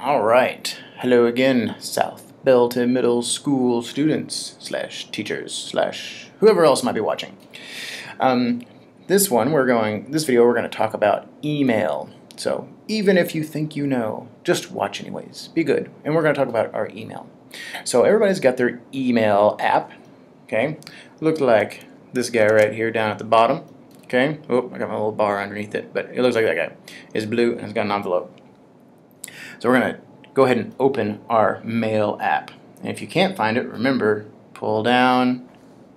Alright, hello again, South Belton Middle School students slash teachers slash whoever else might be watching. This video we're going to talk about email. So even if you think you know, just watch anyways. Be good. And we're going to talk about our email. So everybody's got their email app. Okay, looked like this guy right here down at the bottom. Okay, oh, I got my little bar underneath it, but it looks like that guy. It's blue and it's got an envelope. So we're going to go ahead and open our mail app. And if you can't find it, remember, pull down,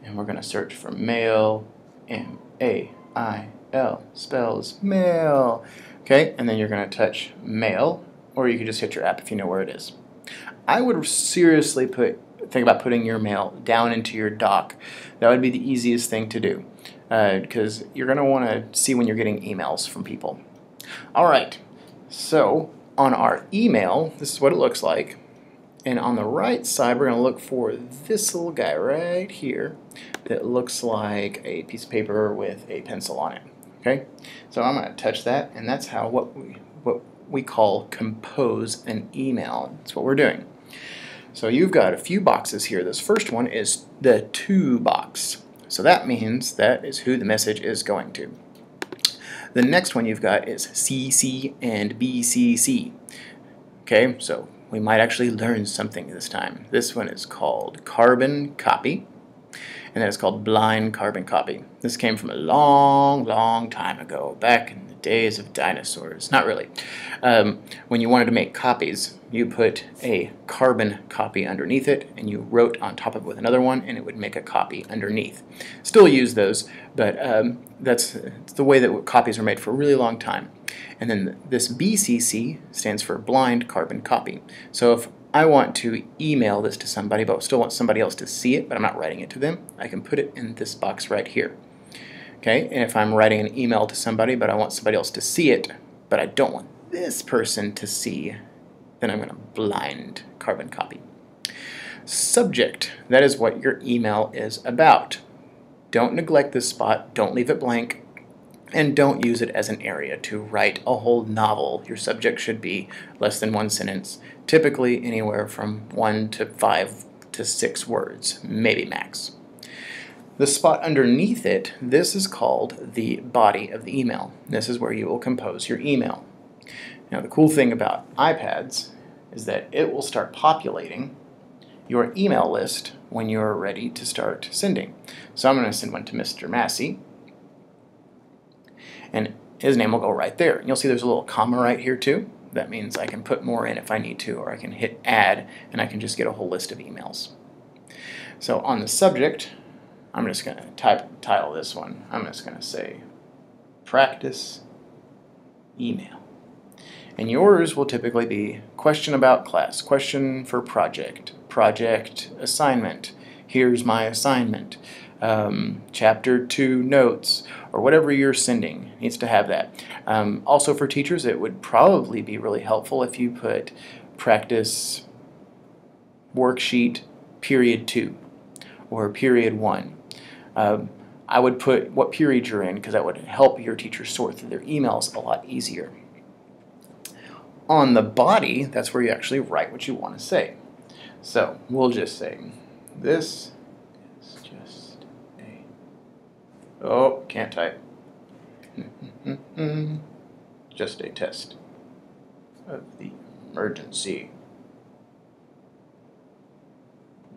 and we're going to search for mail. M-A-I-L spells mail. Okay, and then you're going to touch mail, or you can just hit your app if you know where it is. I would seriously think about putting your mail down into your dock. That would be the easiest thing to do, because you're going to want to see when you're getting emails from people. All right, so on our email, this is what it looks like. And on the right side, we're going to look for this little guy right here that looks like a piece of paper with a pencil on it. Okay, so I'm going to touch that, and that's how what we call compose an email. That's what we're doing. So you've got a few boxes here. This first one is the to box. So that means that is who the message is going to. The next one you've got is CC and BCC. Okay, so we might actually learn something this time. This one is called carbon copy, and then it's called blind carbon copy. This came from a long, long time ago, back in the days of dinosaurs. Not really. When you wanted to make copies, you put a carbon copy underneath it, and you wrote on top of it with another one, and it would make a copy underneath. Still use those, but that's the way that copies were made for a really long time. And then this BCC stands for blind carbon copy. So if I want to email this to somebody, but still want somebody else to see it, but I'm not writing it to them, I can put it in this box right here. Okay, and if I'm writing an email to somebody, but I want somebody else to see it, but I don't want this person to see, then I'm going to blind carbon copy. Subject, that is what your email is about. Don't neglect this spot, don't leave it blank, and don't use it as an area to write a whole novel. Your subject should be less than one sentence, typically anywhere from 1 to 5 to 6 words, maybe max. The spot underneath it, this is called the body of the email. This is where you will compose your email. Now the cool thing about iPads is that it will start populating your email list when you're ready to start sending. So I'm going to send one to Mr. Massey, and his name will go right there. You'll see there's a little comma right here too. That means I can put more in if I need to, or I can hit add, and I can just get a whole list of emails. So on the subject, I'm just going to title this one. I'm just going to say practice email. And yours will typically be question about class, question for project, project assignment, here's my assignment, chapter 2 notes, or whatever you're sending needs to have that. Also for teachers, it would probably be really helpful if you put practice worksheet period 2 or period 1. I would put what period you're in, because that would help your teachers sort through their emails a lot easier. On the body, that's where you actually write what you want to say. So we'll just say, this is just a... Oh, can't type. Just a test of the emergency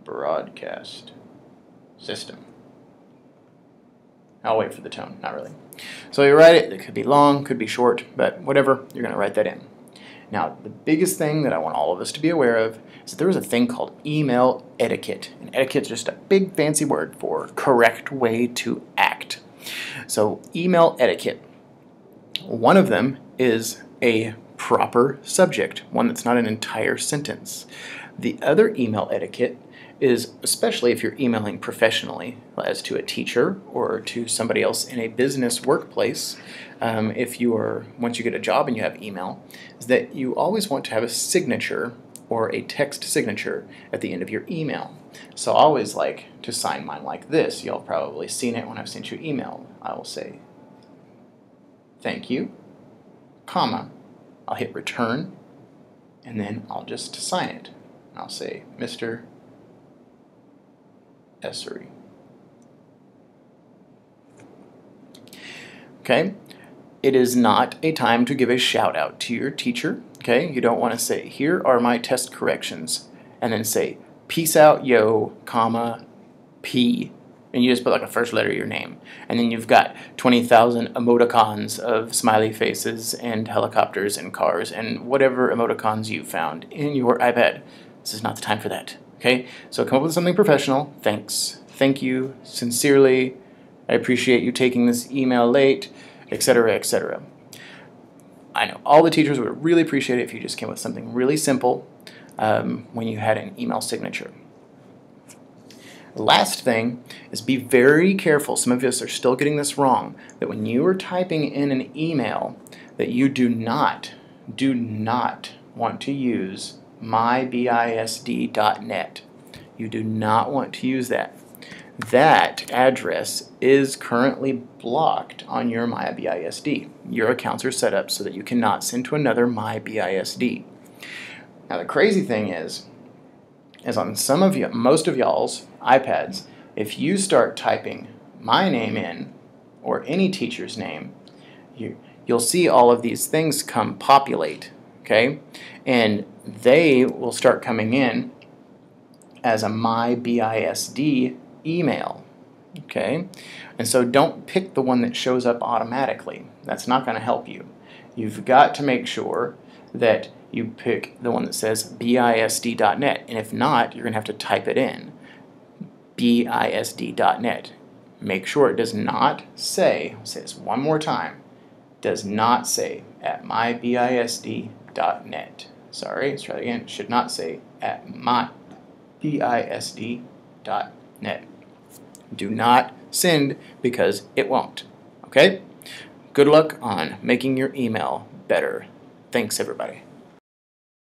broadcast system. I'll wait for the tone, not really. So you write it, it could be long, could be short, but whatever, you're going to write that in. Now, the biggest thing that I want all of us to be aware of is that there is a thing called email etiquette. And etiquette is just a big fancy word for correct way to act. So email etiquette, one of them is a proper subject, one that's not an entire sentence. The other email etiquette is, especially if you're emailing professionally, as to a teacher or to somebody else in a business workplace, once you get a job and you have email, is that you always want to have a signature or a text signature at the end of your email. So I always like to sign mine like this. Y'all probably seen it when I've sent you email. I will say, thank you, comma, I'll hit return, and then I'll just sign it. I'll say Mr. Essery. Okay, it is not a time to give a shout out to your teacher. Okay, you don't want to say, here are my test corrections, and then say, peace out, yo, comma, P. And you just put like a first letter of your name. And then you've got 20,000 emoticons of smiley faces and helicopters and cars and whatever emoticons you found in your iPad. This is not the time for that. Okay, so come up with something professional. Thanks. Thank you. Sincerely. I appreciate you taking this email late, etc., etc. I know all the teachers would really appreciate it if you just came with something really simple when you had an email signature. The last thing is be very careful. Some of us are still getting this wrong, that when you are typing in an email that you do not want to use mybisd.net. You do not want to use that. That address is currently blocked on your MyBISD. Your accounts are set up so that you cannot send to another MyBISD. Now the crazy thing is on most of y'all's iPads, if you start typing my name in, or any teacher's name, you'll see all of these things populate, okay? And they will start coming in as a MyBISD email, okay? And so don't pick the one that shows up automatically. That's not going to help you. You've got to make sure that you pick the one that says bisd.net, and if not, you're going to have to type it in, bisd.net. Make sure it does not say, I'll say this one more time, does not say at mybisd.net. Sorry, let's try it again. It should not say at mybisd.net. Do not send, because it won't. Okay? Good luck on making your email better. Thanks, everybody.